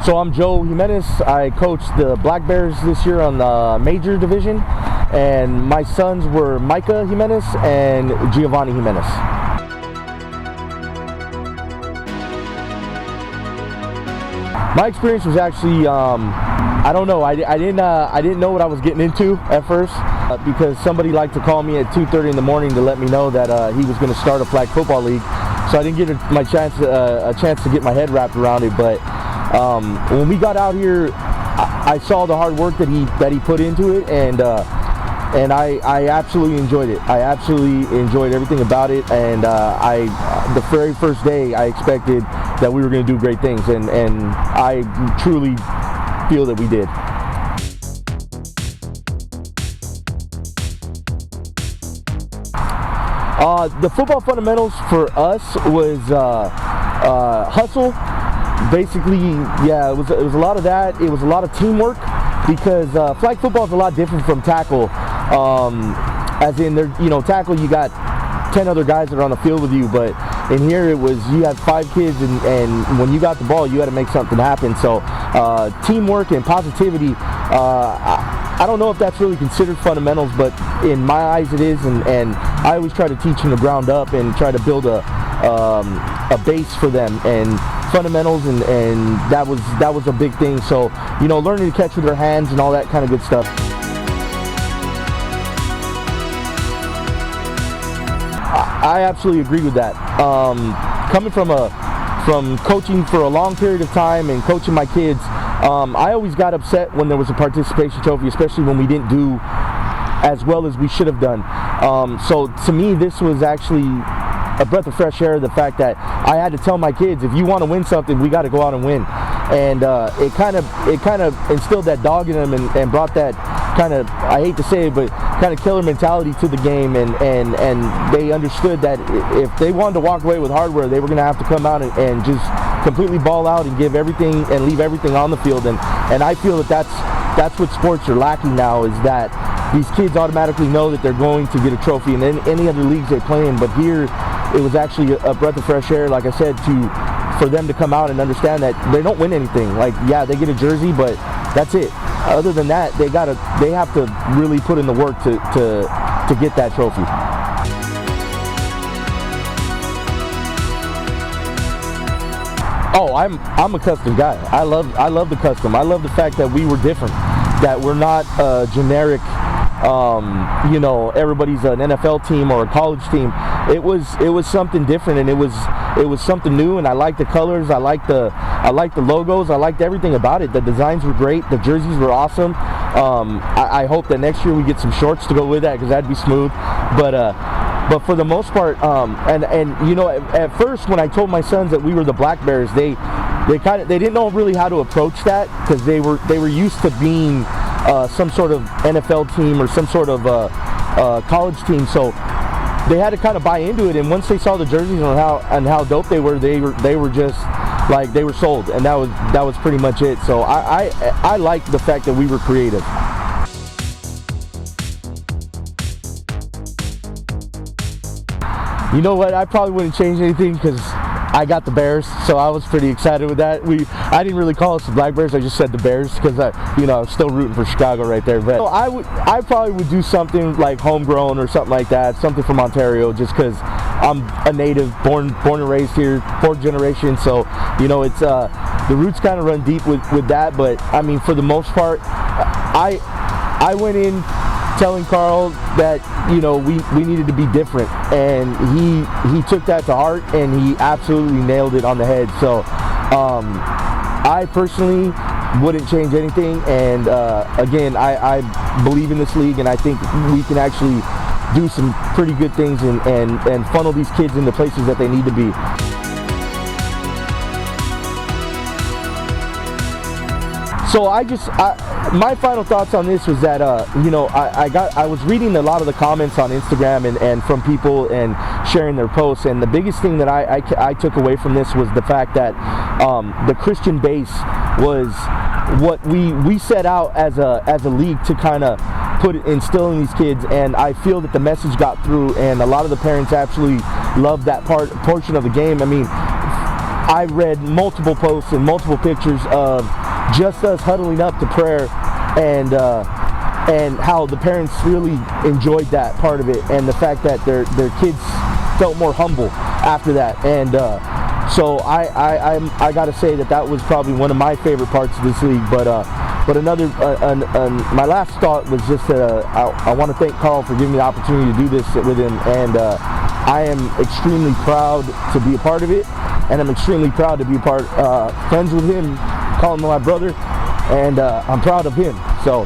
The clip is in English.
So I'm Joe Jimenez. I coached the Black Bears this year on the major division, and my sons were Micah Jimenez and Giovanni Jimenez. My experience was actually, I don't know. I didn't know what I was getting into at first because somebody liked to call me at 2:30 in the morning to let me know that he was going to start a flag football league. So I didn't get a chance to get my head wrapped around it. But when we got out here, I saw the hard work that he put into it, and I absolutely enjoyed it. I absolutely enjoyed everything about it, and the very first day I expected that we were going to do great things, and I truly feel that we did. The football fundamentals for us was hustle. Basically, yeah, it was a lot of that. It was a lot of teamwork, because flag football is a lot different from tackle. As in, tackle, you got 10 other guys that are on the field with you, but in here it was you had 5 kids, and when you got the ball, you had to make something happen. So teamwork and positivity. I don't know if that's really considered fundamentals, but in my eyes it is, and I always try to teach from the ground up and try to build a base for them, and fundamentals, and that was a big thing. So learning to catch with their hands and all that kind of good stuff. I absolutely agree with that. Coming from coaching for a long period of time and coaching my kids, I always got upset when there was a participation trophy, especially when we didn't do as well as we should have done. So to me, this was actually a breath of fresh air. The fact that I had to tell my kids, if you want to win something, we got to go out and win. And it kind of instilled that dog in them, and brought that kind of, I hate to say it, but kind of killer mentality to the game, and they understood that if they wanted to walk away with hardware, they were going to have to come out and just completely ball out and give everything and leave everything on the field. And I feel that that's what sports are lacking now, is that these kids automatically know that they're going to get a trophy in any other leagues they play in. But here, it was actually a breath of fresh air, like I said, for them to come out and understand that they don't win anything. Like, yeah, they get a jersey, but that's it. Other than that, they have to really put in the work to get that trophy. Oh, I'm a custom guy. I love the custom. I love the fact that we were different, that we're not generic. Everybody's an NFL team or a college team. It was something different, and it was something new. And I liked the colors. I liked the logos. I liked everything about it. The designs were great. The jerseys were awesome. I hope that next year we get some shorts to go with that, because that'd be smooth. But for the most part, at first when I told my sons that we were the Black Bears, they didn't know really how to approach that, because they were used to being some sort of NFL team or some sort of college team. So they had to kind of buy into it, and once they saw the jerseys and how dope they were just like, they were sold, and that was pretty much it. So I like the fact that we were creative. You know what? I probably wouldn't change anything, because I got the Bears, so I was pretty excited with that. I didn't really call us the Black Bears. I just said the Bears, because I'm still rooting for Chicago right there. But I probably would do something like homegrown or something like that, something from Ontario, just because I'm a native, born and raised here, 4th generation. So it's the roots kind of run deep with that. But I mean, for the most part, I went in telling Carl that we needed to be different, and he took that to heart, and he absolutely nailed it on the head. So I personally wouldn't change anything, and again, I believe in this league, and I think we can actually do some pretty good things and funnel these kids into places that they need to be. So my final thoughts on this was that I was reading a lot of the comments on Instagram and from people and sharing their posts, and the biggest thing that I took away from this was the fact that the Christian base was what we set out as a league to kind of instill in these kids, and I feel that the message got through, and a lot of the parents actually loved that portion of the game. I mean, I read multiple posts and multiple pictures of just us huddling up to prayer, and how the parents really enjoyed that part of it, and the fact that their kids felt more humble after that. And so I got to say that was probably one of my favorite parts of this league. But another, my last thought was just that I want to thank Carl for giving me the opportunity to do this with him, and I am extremely proud to be a part of it, and I'm extremely proud to be friends with him, call him my brother, and I'm proud of him. So